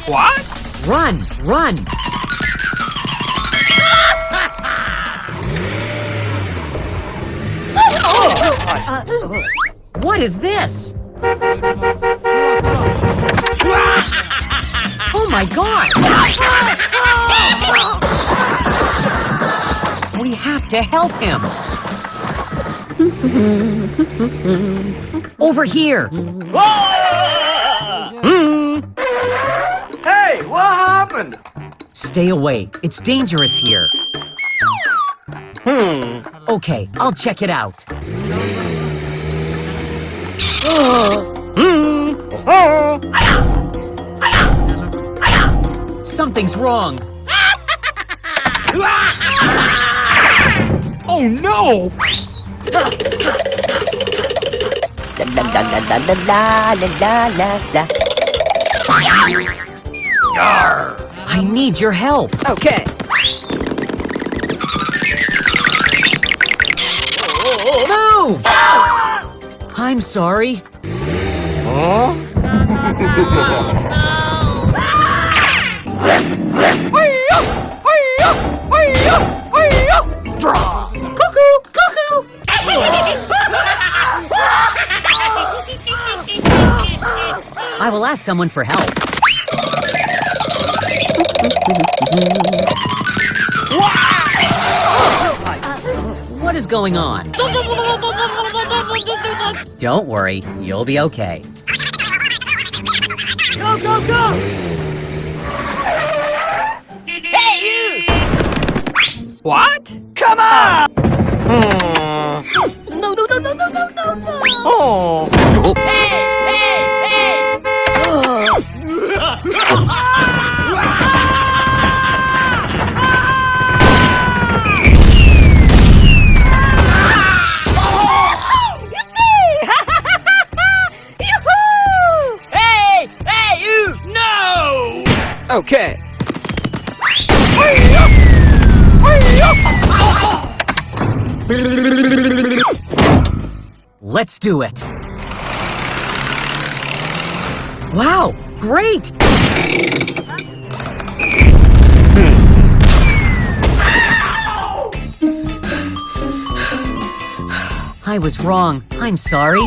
What? Run! Run! What is this? Oh my God! We have to help him! Over here! Hey, what happened? Stay away. It's dangerous here. Okay, I'll check it out. Something's wrong. Oh no! La la la la la la la la la. I need your help. Okay. Move! I'm sorry. I will ask someone for help. What is going on? Don't worry, you'll be okay. Go, go, go! Hey, you! What? Come on! No, no, no, no, no, no, no, no! Oh! Hey, hey, hey! Okay. Let's do it. Wow, great! I was wrong. I'm sorry.